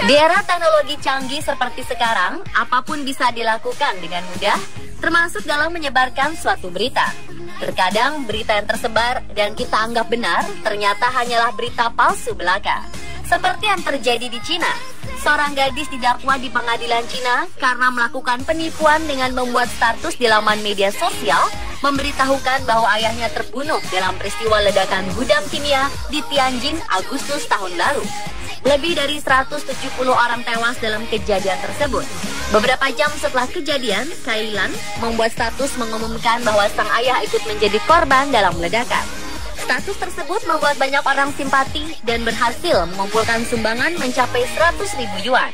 Di era teknologi canggih seperti sekarang, apapun bisa dilakukan dengan mudah, termasuk dalam menyebarkan suatu berita. Terkadang berita yang tersebar dan kita anggap benar, ternyata hanyalah berita palsu belaka. Seperti yang terjadi di Cina. Seorang gadis didakwa di pengadilan Cina karena melakukan penipuan dengan membuat status di laman media sosial memberitahukan bahwa ayahnya terbunuh dalam peristiwa ledakan gudang kimia di Tianjin Agustus tahun lalu. Lebih dari 170 orang tewas dalam kejadian tersebut. Beberapa jam setelah kejadian, Kailan membuat status mengumumkan bahwa sang ayah ikut menjadi korban dalam ledakan. Status tersebut membuat banyak orang simpati dan berhasil mengumpulkan sumbangan mencapai 100.000 yuan.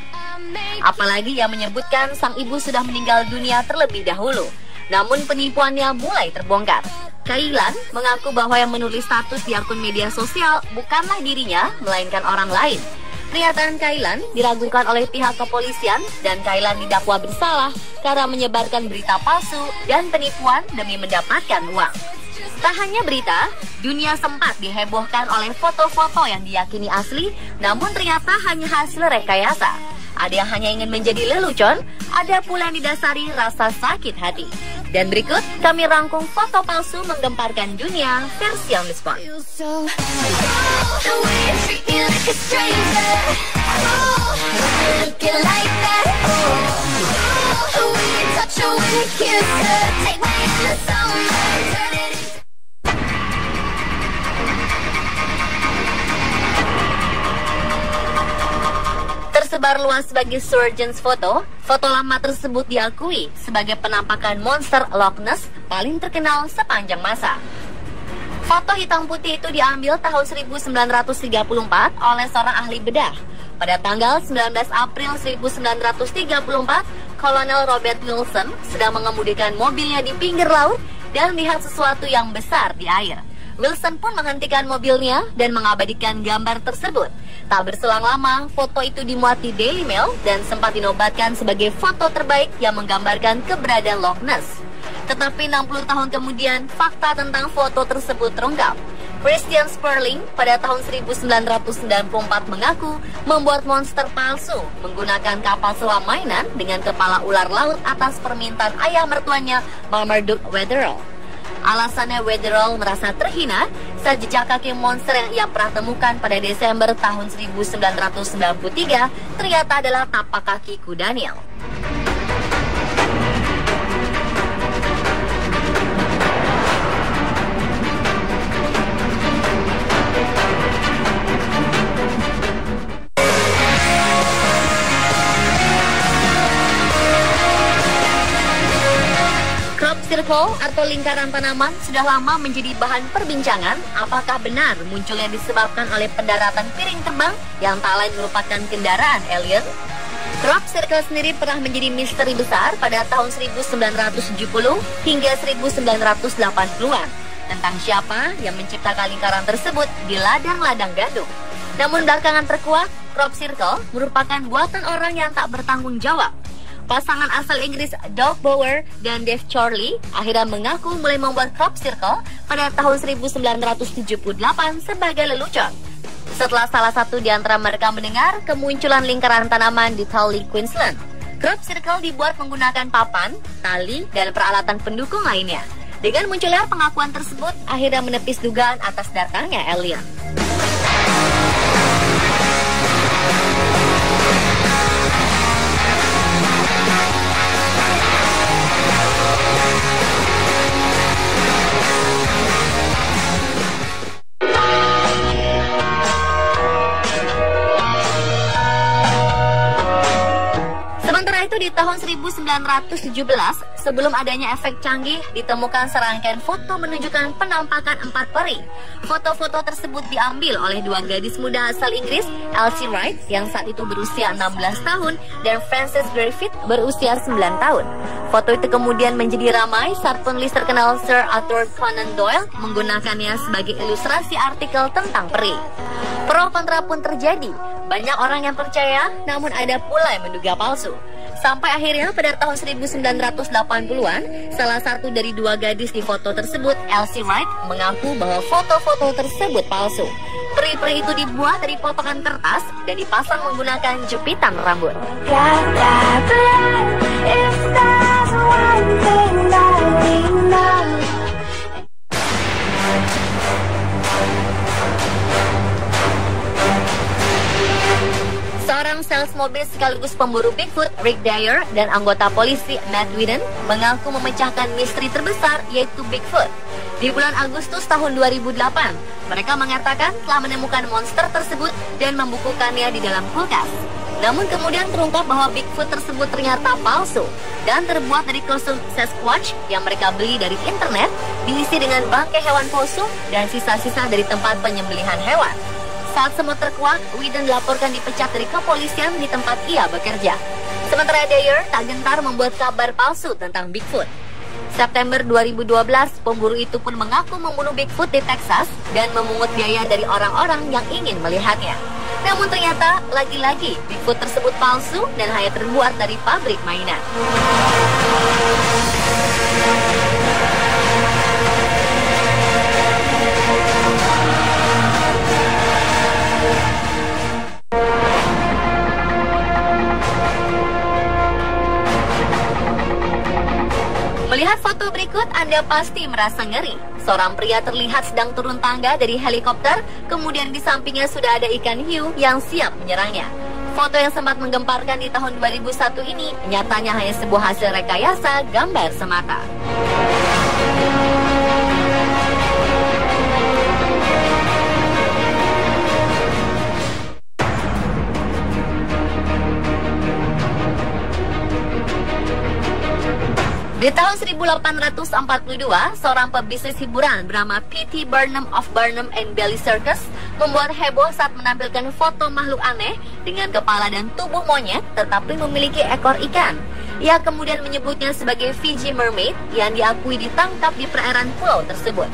Apalagi yang menyebutkan sang ibu sudah meninggal dunia terlebih dahulu. Namun penipuannya mulai terbongkar. Kailan mengaku bahwa yang menulis status di akun media sosial bukanlah dirinya, melainkan orang lain. Pernyataan Kailan diragukan oleh pihak kepolisian dan Kailan didakwa bersalah karena menyebarkan berita palsu dan penipuan demi mendapatkan uang. Tak hanya berita, dunia sempat dihebohkan oleh foto-foto yang diyakini asli, namun ternyata hanya hasil rekayasa. Ada yang hanya ingin menjadi lelucon, ada pula yang didasari rasa sakit hati. Dan berikut kami rangkum foto palsu menggemparkan dunia versi on the spot. Tersebar luas sebagai surgeon's photo, foto lama tersebut diakui sebagai penampakan monster Loch Ness paling terkenal sepanjang masa. Foto hitam putih itu diambil tahun 1934 oleh seorang ahli bedah. Pada tanggal 19 April 1934, Kolonel Robert Wilson sedang mengemudikan mobilnya di pinggir laut dan melihat sesuatu yang besar di air. Wilson pun menghentikan mobilnya dan mengabadikan gambar tersebut. Tak berselang lama, foto itu dimuat di Daily Mail dan sempat dinobatkan sebagai foto terbaik yang menggambarkan keberadaan Loch Ness. Tetapi 60 tahun kemudian, fakta tentang foto tersebut terungkap. Christian Sperling pada tahun 1994 mengaku membuat monster palsu menggunakan kapal selam mainan dengan kepala ular laut atas permintaan ayah mertuanya, Marmaduke Wetherell. Alasannya Wetherell merasa terhina saat jejak kaki monster yang ia pernah temukan pada Desember tahun 1993 ternyata adalah tapak kaki kuda Nil. Circle atau lingkaran tanaman sudah lama menjadi bahan perbincangan. Apakah benar munculnya disebabkan oleh pendaratan piring terbang yang tak lain merupakan kendaraan alien? Crop Circle sendiri pernah menjadi misteri besar pada tahun 1970 hingga 1980-an tentang siapa yang menciptakan lingkaran tersebut di ladang-ladang gandum. Namun belakangan terkuak, Crop Circle merupakan buatan orang yang tak bertanggung jawab. Pasangan asal Inggris Doug Bower dan Dave Charley akhirnya mengaku mulai membuat Crop Circle pada tahun 1978 sebagai lelucon. Setelah salah satu di antara mereka mendengar kemunculan lingkaran tanaman di Tully, Queensland. Crop Circle dibuat menggunakan papan, tali, dan peralatan pendukung lainnya. Dengan munculnya pengakuan tersebut, akhirnya menepis dugaan atas datangnya alien. Di tahun 1917, sebelum adanya efek canggih, ditemukan serangkaian foto menunjukkan penampakan 4 peri. Foto-foto tersebut diambil oleh dua gadis muda asal Inggris, Elsie Wright yang saat itu berusia 16 tahun dan Frances Griffith berusia 9 tahun. Foto itu kemudian menjadi ramai saat penulis terkenal Sir Arthur Conan Doyle menggunakannya sebagai ilustrasi artikel tentang peri. Pro kontra pun terjadi. Banyak orang yang percaya, namun ada pula yang menduga palsu. Sampai akhirnya pada tahun 1980-an, salah satu dari dua gadis di foto tersebut, Elsie Wright, mengaku bahwa foto-foto tersebut palsu. Peri-peri itu dibuat dari potongan kertas dan dipasang menggunakan jepitan rambut. Seorang sales mobil sekaligus pemburu Bigfoot, Rick Dyer, dan anggota polisi Matt Whedon mengaku memecahkan misteri terbesar yaitu Bigfoot. Di bulan Agustus tahun 2008, mereka mengatakan telah menemukan monster tersebut dan membukukannya di dalam kulkas. Namun kemudian terungkap bahwa Bigfoot tersebut ternyata palsu dan terbuat dari kostum Sasquatch yang mereka beli dari internet, diisi dengan bangkai hewan possum dan sisa-sisa dari tempat penyembelihan hewan. Saat semut terkuak, Whedon dilaporkan dipecat dari kepolisian di tempat ia bekerja. Sementara Dyer tak gentar membuat kabar palsu tentang Bigfoot. September 2012, pemburu itu pun mengaku membunuh Bigfoot di Texas dan memungut biaya dari orang-orang yang ingin melihatnya. Namun ternyata, lagi-lagi Bigfoot tersebut palsu dan hanya terbuat dari pabrik mainan. Melihat foto berikut, Anda pasti merasa ngeri. Seorang pria terlihat sedang turun tangga dari helikopter, kemudian di sampingnya sudah ada ikan hiu yang siap menyerangnya. Foto yang sempat menggemparkan di tahun 2001 ini nyatanya hanya sebuah hasil rekayasa gambar semata. Di tahun 1842, seorang pebisnis hiburan bernama P.T. Barnum of Barnum and Bailey Circus membuat heboh saat menampilkan foto makhluk aneh dengan kepala dan tubuh monyet tetapi memiliki ekor ikan. Ia kemudian menyebutnya sebagai Fiji Mermaid yang diakui ditangkap di perairan pulau tersebut.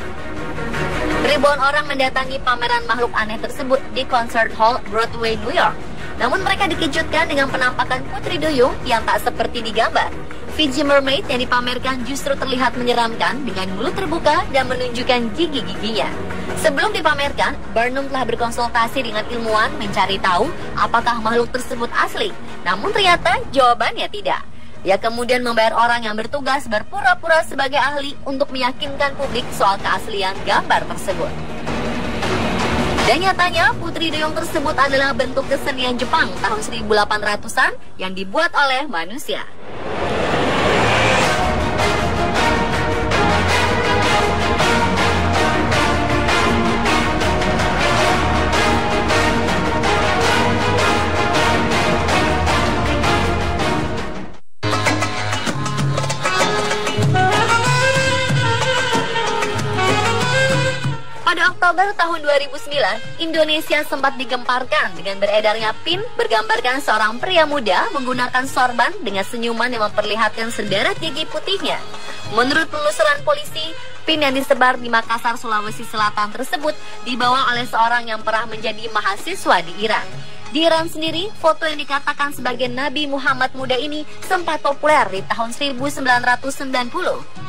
Ribuan orang mendatangi pameran makhluk aneh tersebut di Concert Hall, Broadway, New York. Namun mereka dikejutkan dengan penampakan putri duyung yang tak seperti di gambar. Fiji Mermaid yang dipamerkan justru terlihat menyeramkan dengan mulut terbuka dan menunjukkan gigi-giginya. Sebelum dipamerkan, Barnum telah berkonsultasi dengan ilmuwan mencari tahu apakah makhluk tersebut asli. Namun ternyata jawabannya tidak. Ia kemudian membayar orang yang bertugas berpura-pura sebagai ahli untuk meyakinkan publik soal keaslian gambar tersebut. Dan nyatanya, putri duyung tersebut adalah bentuk kesenian Jepang tahun 1800-an yang dibuat oleh manusia. Pada Oktober tahun 2009, Indonesia sempat digemparkan dengan beredarnya pin bergambarkan seorang pria muda menggunakan sorban dengan senyuman yang memperlihatkan sederet gigi putihnya. Menurut penelusuran polisi, pin yang disebar di Makassar, Sulawesi Selatan tersebut dibawa oleh seorang yang pernah menjadi mahasiswa di Iran. Di Iran sendiri, foto yang dikatakan sebagai Nabi Muhammad muda ini sempat populer di tahun 1990.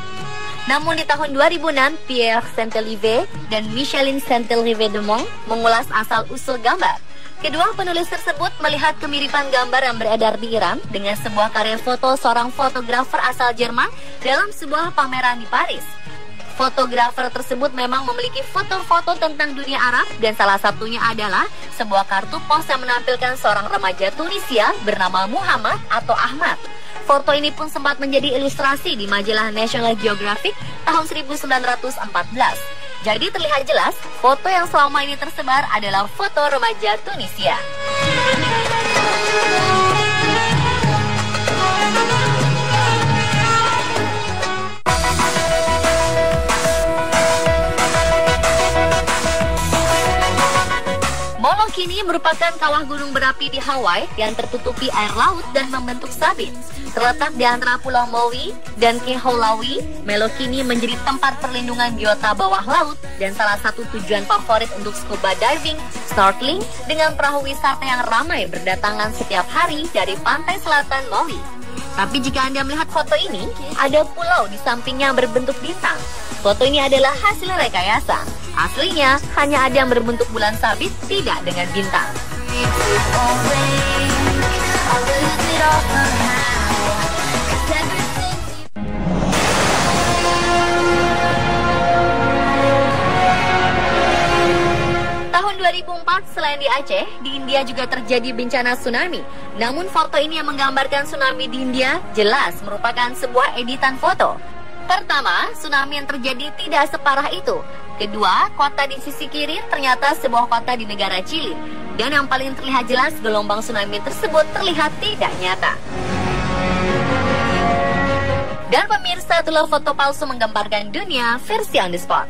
Namun di tahun 2006, Pierre Saint-Elive dan Micheline Saint-Elive de Mont mengulas asal-usul gambar. Kedua penulis tersebut melihat kemiripan gambar yang beredar di Iran dengan sebuah karya foto seorang fotografer asal Jerman dalam sebuah pameran di Paris. Fotografer tersebut memang memiliki foto-foto tentang dunia Arab dan salah satunya adalah sebuah kartu pos yang menampilkan seorang remaja Tunisia bernama Muhammad atau Ahmad. Foto ini pun sempat menjadi ilustrasi di majalah National Geographic tahun 1914. Jadi terlihat jelas, foto yang selama ini tersebar adalah foto remaja Tunisia. Molokini merupakan kawah gunung berapi di Hawaii yang tertutupi air laut dan membentuk sabit. Terletak di antara Pulau Maui dan Kehau'olawi, Molokini menjadi tempat perlindungan biota bawah laut dan salah satu tujuan favorit untuk scuba diving, snorkeling, dengan perahu wisata yang ramai berdatangan setiap hari dari pantai selatan Maui. Tapi jika Anda melihat foto ini, ada pulau di sampingnya berbentuk bintang. Foto ini adalah hasil rekayasa. Aslinya hanya ada yang berbentuk bulan sabit, tidak dengan bintang. Tahun 2004, selain di Aceh, di India juga terjadi bencana tsunami. Namun foto ini yang menggambarkan tsunami di India jelas merupakan sebuah editan foto. Pertama, tsunami yang terjadi tidak separah itu. Kedua, kota di sisi kiri ternyata sebuah kota di negara Chili. Dan yang paling terlihat jelas, gelombang tsunami tersebut terlihat tidak nyata. Dan pemirsa, itulah foto palsu menggambarkan dunia versi on the spot.